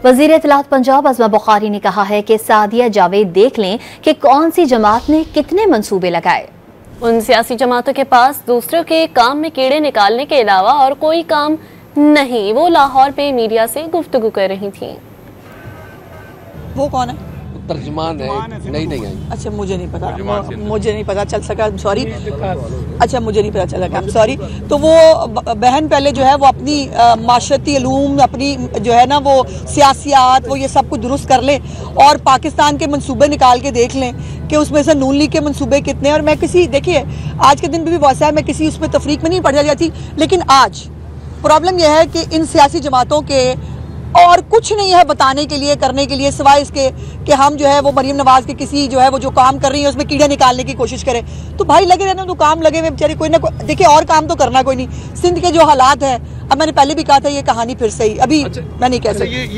वज़ीर इत्तलात पंजाब अज़मा बुखारी ने कहा है कि सादिया जावेद देख लें कि कौन सी जमात ने कितने मंसूबे लगाए। उन सियासी जमातों के पास दूसरों के काम में कीड़े निकालने के अलावा और कोई काम नहीं। वो लाहौर में मीडिया से गुफ्तगू कर रही थी। वो कौन है? तर्जुमान है, नहीं आई। अच्छा, मुझे नहीं पता चल सका, सॉरी। अच्छा, मुझे नहीं पता चला, सॉरी। तो वो बहन पहले जो है वो अपनी माशरती इलूम, अपनी जो है ना वो सियासियात, वो ये सब कुछ दुरुस्त कर लें और पाकिस्तान के मंसूबे निकाल के देख लें कि उसमें से नून लीग के मंसूबे कितने हैं। और मैं देखिए आज के दिन भी बहुत है, मैं किसी उसमें तफरीक में नहीं पड़ जाती, लेकिन आज प्रॉब्लम यह है कि इन सियासी जमातों के और कुछ नहीं है बताने के लिए, करने के लिए, सिवाय इसके कि हम जो है वो मरीम नवाज के किसी जो है वो जो काम कर रही है उसमें कीड़े निकालने की कोशिश करें। तो भाई लगे रहना, तो काम लगे हुए बेचारे, कोई ना कोई देखिए, और काम तो करना कोई नहीं। सिंध के जो हालात हैं, अब मैंने पहले भी कहा था, ये कहानी फिर से ही अभी मैं नहीं कह सकती।